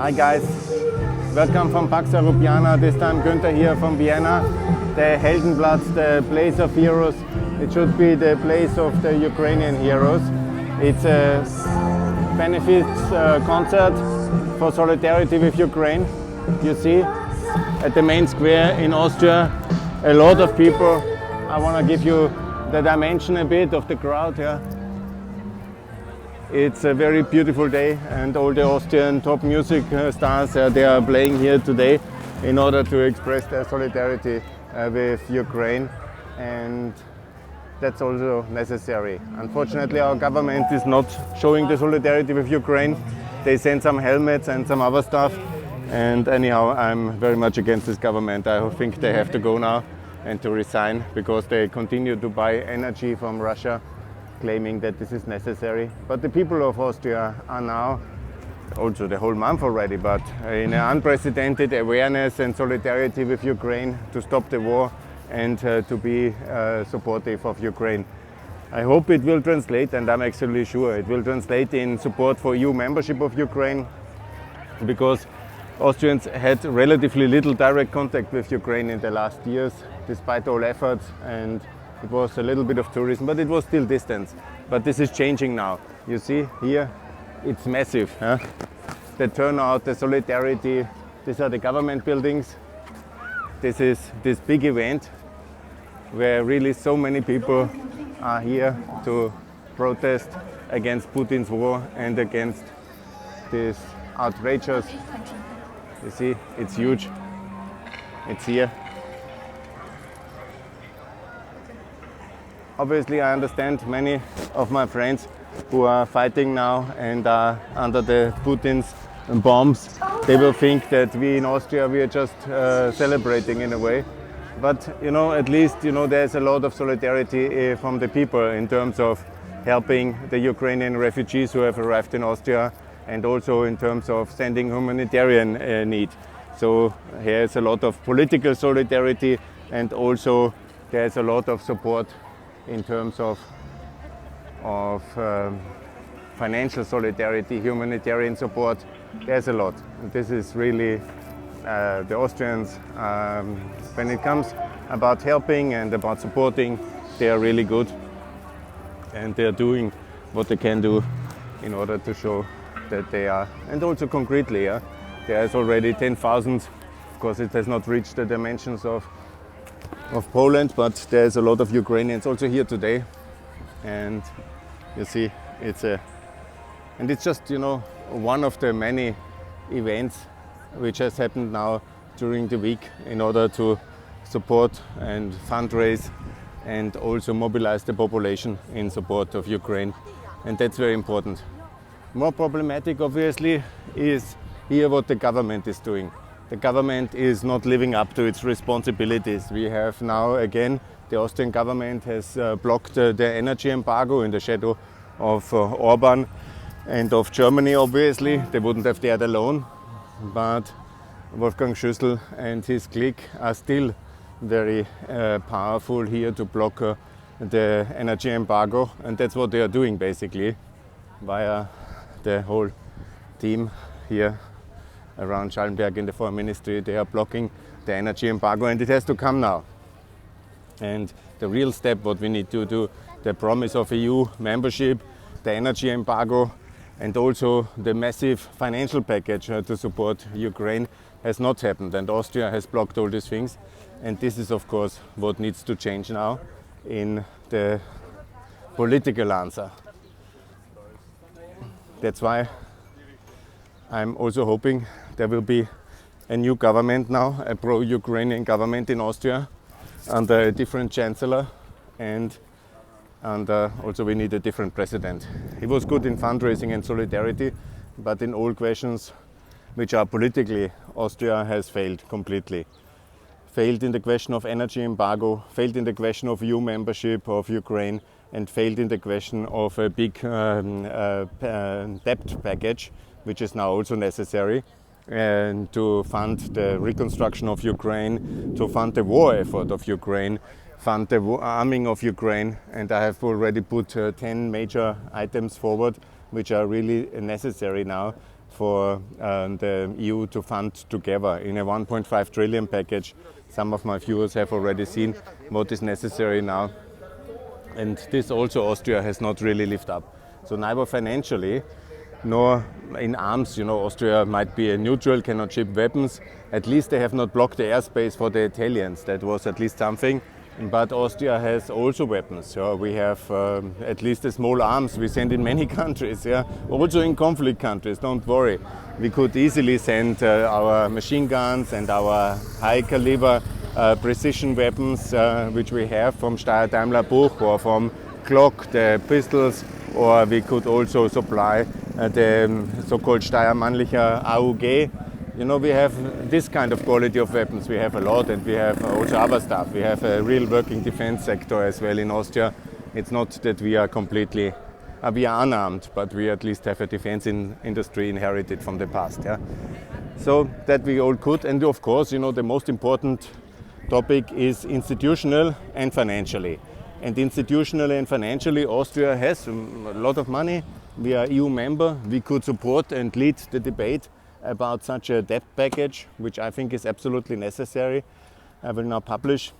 Hi guys, welcome from Pax Europiana. This time Günther here from Vienna. The Heldenplatz, the place of heroes. It should be the place of the Ukrainian heroes. It's a benefit concert for solidarity with Ukraine. You see at the main square in Austria, a lot of people. I want to give you the dimension a bit of the crowd here. It's a very beautiful day, and all the Austrian top music stars they are playing here today in order to express their solidarity with Ukraine, and that's also necessary. Unfortunately, our government is not showing the solidarity with Ukraine. They send some helmets and some other stuff, and anyhow, I'm very much against this government. I think they have to go now and to resign, because they continue to buy energy from Russia, claiming that this is necessary. But the people of Austria are now, also the whole month already, but in an unprecedented awareness and solidarity with Ukraine to stop the war and to be supportive of Ukraine. I hope it will translate, and I'm actually sure it will translate in support for EU membership of Ukraine, because Austrians had relatively little direct contact with Ukraine in the last years, despite all efforts, and it was a little bit of tourism, but it was still distance. But this is changing now. You see here, it's massive. Huh? The turnout, the solidarity. These are the government buildings. This is this big event where really so many people are here to protest against Putin's war and against this outrageous. You see, it's huge. It's here. Obviously, I understand many of my friends who are fighting now and are under the Putin's bombs. They will think that we in Austria, we are just celebrating in a way. But, you know, at least, you know, there's a lot of solidarity from the people in terms of helping the Ukrainian refugees who have arrived in Austria, and also in terms of sending humanitarian need. So here's a lot of political solidarity, and also there's a lot of support in terms of financial solidarity, humanitarian support. There's a lot. This is really the Austrians, when it comes about helping and about supporting, they are really good, and they are doing what they can do in order to show that they are, and also concretely, there's already 10,000. Of course, it has not reached the dimensions of Poland, but there's a lot of Ukrainians also here today, and you see, and it's just, you know, one of the many events which has happened now during the week in order to support and fundraise and also mobilize the population in support of Ukraine, and that's very important. More problematic, obviously, is here what the government is doing. The government is not living up to its responsibilities. We have now, again, the Austrian government has blocked the energy embargo in the shadow of Orban and of Germany, obviously. They wouldn't have dared alone, but Wolfgang Schüssel and his clique are still very powerful here to block the energy embargo, and that's what they are doing basically via the whole team here around Schallenberg in the Foreign Ministry. They are blocking the energy embargo, and it has to come now. And the real step, what we need to do, the promise of EU membership, the energy embargo, and also the massive financial package to support Ukraine has not happened, and Austria has blocked all these things. And this is, of course, what needs to change now in the political answer. That's why I'm also hoping there will be a new government now, a pro-Ukrainian government in Austria, under a different chancellor, and also we need a different president. He was good in fundraising and solidarity, but in all questions which are politically, Austria has failed completely. Failed in the question of energy embargo, failed in the question of EU membership of Ukraine, and failed in the question of a big debt package, which is now also necessary, and to fund the reconstruction of Ukraine, to fund the war effort of Ukraine, fund the arming of Ukraine. And I have already put 10 major items forward, which are really necessary now for the EU to fund together in a 1.5 trillion package. Some of my viewers have already seen what is necessary now. And this also Austria has not really lived up. So neither financially nor in arms, Austria might be a neutral, cannot ship weapons. At least they have not blocked the airspace for the Italians. That was at least something. But Austria has also weapons. We have at least a small arms we send in many countries, also in conflict countries, don't worry. We could easily send our machine guns and our high caliber precision weapons, which we have from Steyr Daimler Buch or from Glock, the pistols, or we could also supply the so-called Steyr Mannlicher AUG. We have this kind of quality of weapons. We have a lot, and we have also other stuff. We have a real working defense sector as well in Austria. It's not that we are completely, we are unarmed, but we at least have a defense industry inherited from the past. So that we all could. And of course, the most important topic is institutional and financially. And institutionally and financially, Austria has a lot of money. We are EU member. We could support and lead the debate about such a debt package, which I think is absolutely necessary. I will now publish,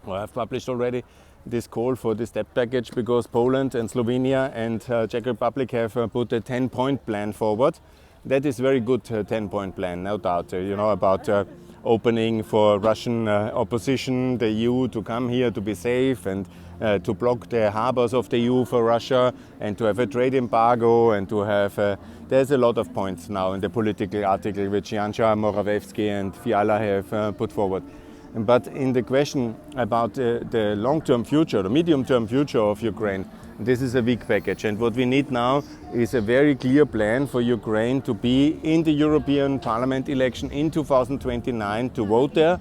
or I have published already, this call for this debt package because Poland and Slovenia and Czech Republic have put a 10-point plan forward. That is very good 10-point plan, no doubt, about opening for Russian opposition, the EU to come here to be safe and to block the harbors of the EU for Russia and to have a trade embargo and to have, there's a lot of points now in the political article which Janša, Morawiecki and Fiala have put forward. But in the question about the long-term future, the medium-term future of Ukraine, this is a weak package. And what we need now is a very clear plan for Ukraine to be in the European Parliament election in 2029, to vote there,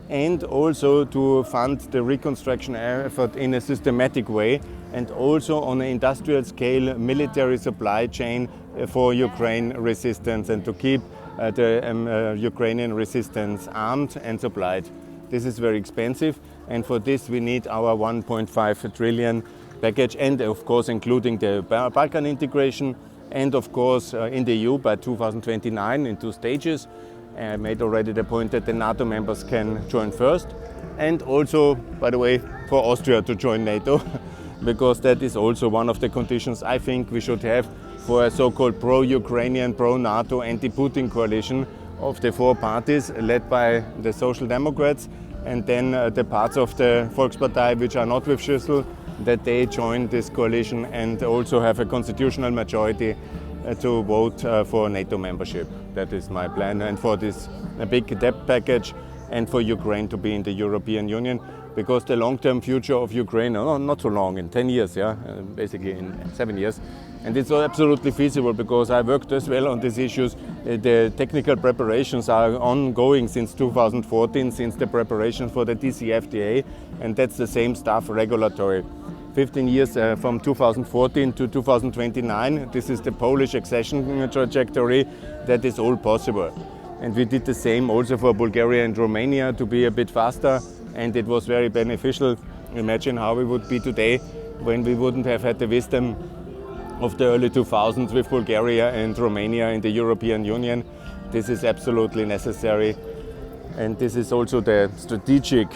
and also to fund the reconstruction effort in a systematic way, and also on an industrial scale military supply chain for Ukraine resistance and to keep the Ukrainian resistance armed and supplied. This is very expensive, and for this we need our 1.5 trillion package, and of course including the Balkan integration, and of course in the EU by 2029 in 2 stages. I made already the point that the NATO members can join first, and also, by the way, for Austria to join NATO, because that is also one of the conditions I think we should have for a so-called pro-Ukrainian, pro-NATO, anti-Putin coalition of the 4 parties led by the Social Democrats, and then the parts of the Volkspartei which are not with Schüssel, that they join this coalition and also have a constitutional majority to vote for NATO membership. That is my plan, and for this big debt package, and for Ukraine to be in the European Union, because the long-term future of Ukraine, not so long, in 10 years, basically in 7 years, and it's absolutely feasible because I worked as well on these issues. The technical preparations are ongoing since 2014, since the preparation for the DCFTA, and that's the same stuff, regulatory. 15 years from 2014 to 2029, this is the Polish accession trajectory, that is all possible. And we did the same also for Bulgaria and Romania to be a bit faster, and it was very beneficial. Imagine how we would be today when we wouldn't have had the wisdom of the early 2000s with Bulgaria and Romania in the European Union. This is absolutely necessary. And this is also the strategic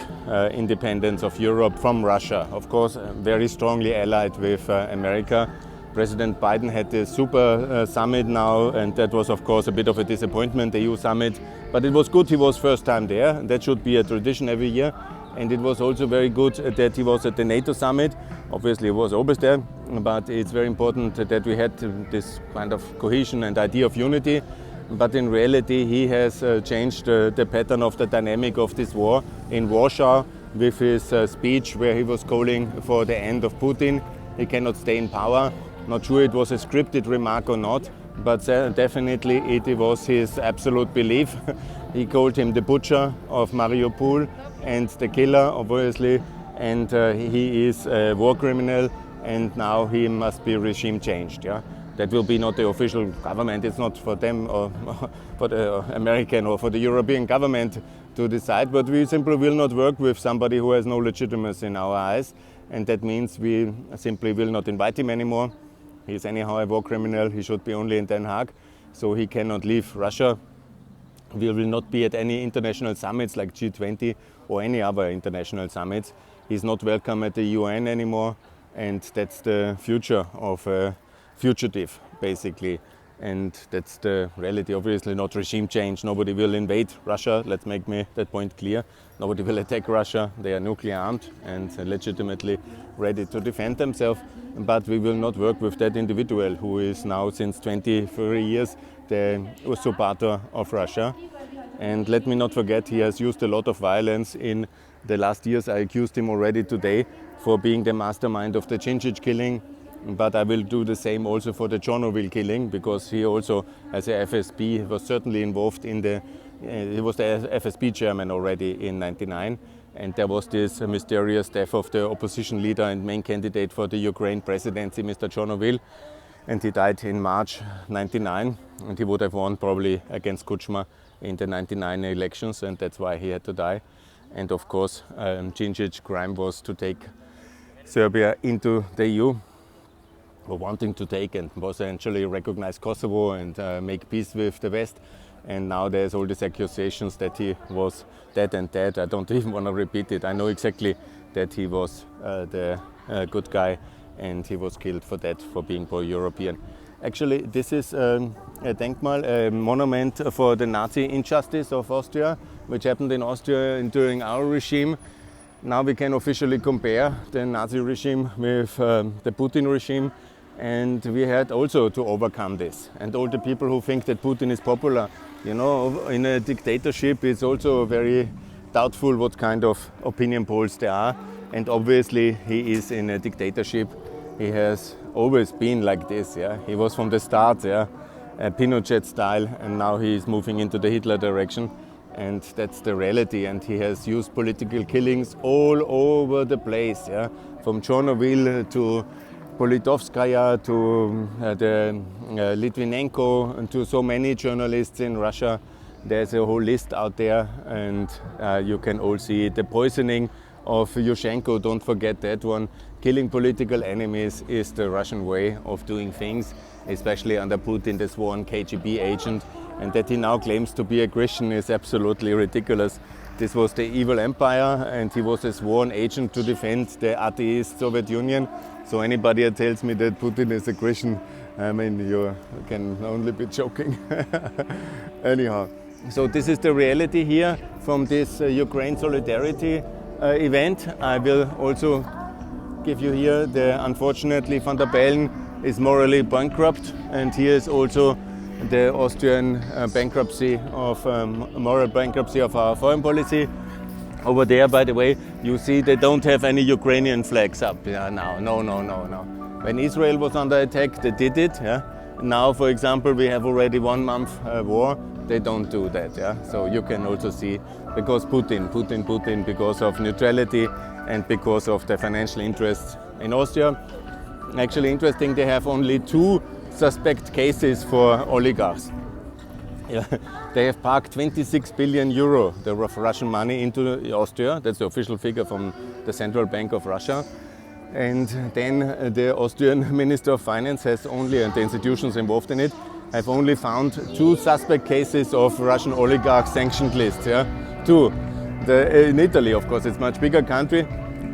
independence of Europe from Russia. Of course, very strongly allied with America. President Biden had the super summit now, and that was of course a bit of a disappointment, the EU summit. But it was good he was first time there. That should be a tradition every year. And it was also very good that he was at the NATO summit. Obviously he was always there, but it's very important that we had this kind of cohesion and idea of unity. But in reality, he has changed the pattern of the dynamic of this war in Warsaw with his speech where he was calling for the end of Putin. He cannot stay in power. Not sure it was a scripted remark or not, but definitely it was his absolute belief. He called him the butcher of Mariupol and the killer, obviously, and he is a war criminal, and now he must be regime changed. That will be not the official government. It's not for them or for the American or for the European government to decide, but we simply will not work with somebody who has no legitimacy in our eyes, and that means we simply will not invite him anymore. He is anyhow a war criminal. He should be only in Den Haag. so he cannot leave Russia. We will not be at any international summits like G20 or any other international summits. He's not welcome at the UN anymore, and that's the future of a fugitive, basically. And that's the reality. Obviously not regime change. Nobody will invade Russia. Let's make that point clear. Nobody will attack Russia. They are nuclear armed and legitimately ready to defend themselves. But we will not work with that individual who is now since 23 years the usurpator of Russia. And let me not forget, he has used a lot of violence in the last years. I accused him already today for being the mastermind of the Chinchich killing. But I will do the same also for the Chernobyl killing, because he also, as a FSB, was certainly involved in he was the FSB chairman already in '99. And there was this mysterious death of the opposition leader and main candidate for the Ukraine presidency, Mr. Chernobyl. And he died in March '99, and he would have won probably against Kuchma in the '99 elections, and that's why he had to die. And of course, Chinchich crime was to take Serbia into the EU, or wanting to take, and was eventually recognize Kosovo and make peace with the West. And now there's all these accusations that he was dead and dead. I don't even want to repeat it. I know exactly that he was the good guy, and he was killed for that, for being pro-European. Actually, this is a Denkmal, a monument for the Nazi injustice of Austria, which happened in Austria during our regime. Now we can officially compare the Nazi regime with the Putin regime, and we had also to overcome this. And all the people who think that Putin is popular, you know, in a dictatorship, it's also very doubtful what kind of opinion polls there are. And obviously he is in a dictatorship. He has always been like this, yeah. He was from the start, yeah, Pinochet style, and now he is moving into the Hitler direction. And that's the reality. And he has used political killings all over the place, yeah, from Chernobyl to Politovskaya to the Litvinenko, and to so many journalists in Russia. There's a whole list out there, and you can all see the poisoning of Yushchenko. Don't forget that one. Killing political enemies is the Russian way of doing things, especially under Putin, the sworn KGB agent. And that he now claims to be a Christian is absolutely ridiculous. This was the evil empire, and he was a sworn agent to defend the atheist Soviet Union. So anybody that tells me that Putin is a Christian, I mean, you can only be joking. Anyhow, so this is the reality here from this Ukraine Solidarity event. I will also give you here unfortunately, Van der Bellen is morally bankrupt, and here is also the Austrian bankruptcy of moral bankruptcy of our foreign policy. Over there, by the way, you see they don't have any Ukrainian flags up now. No. When Israel was under attack, they did it. Yeah? Now, for example, we have already 1 month war. They don't do that. Yeah? So you can also see, because Putin, because of neutrality and because of the financial interests in Austria. Actually interesting, they have only 2 suspect cases for oligarchs. Yeah. They have parked 26 billion euro, the Russian money, into Austria. That's the official figure from the Central Bank of Russia. And then the Austrian Minister of Finance has only, and the institutions involved in it, have only found 2 suspect cases of Russian oligarch sanctioned lists. Yeah? 2. In Italy, of course, it's a much bigger country,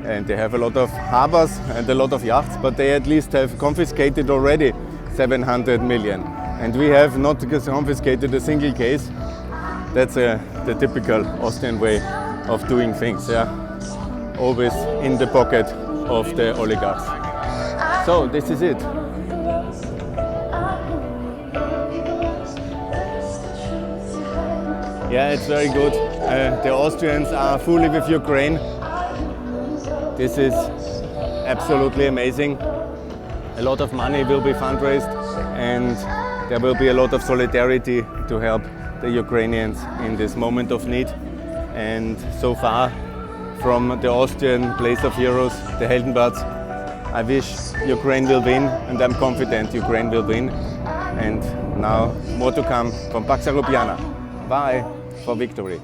and they have a lot of harbors and a lot of yachts, but they at least have confiscated already 700 million. And we have not confiscated a single case. That's the typical Austrian way of doing things, yeah? Always in the pocket of the oligarchs. So this is it. Yeah, it's very good. The Austrians are fully with Ukraine. This is absolutely amazing. A lot of money will be fundraised, and there will be a lot of solidarity to help the Ukrainians in this moment of need. And so far, from the Austrian place of heroes, the Heldenplatz, I wish Ukraine will win, and I'm confident Ukraine will win. And now more to come from Pax Europiana. Bye for victory.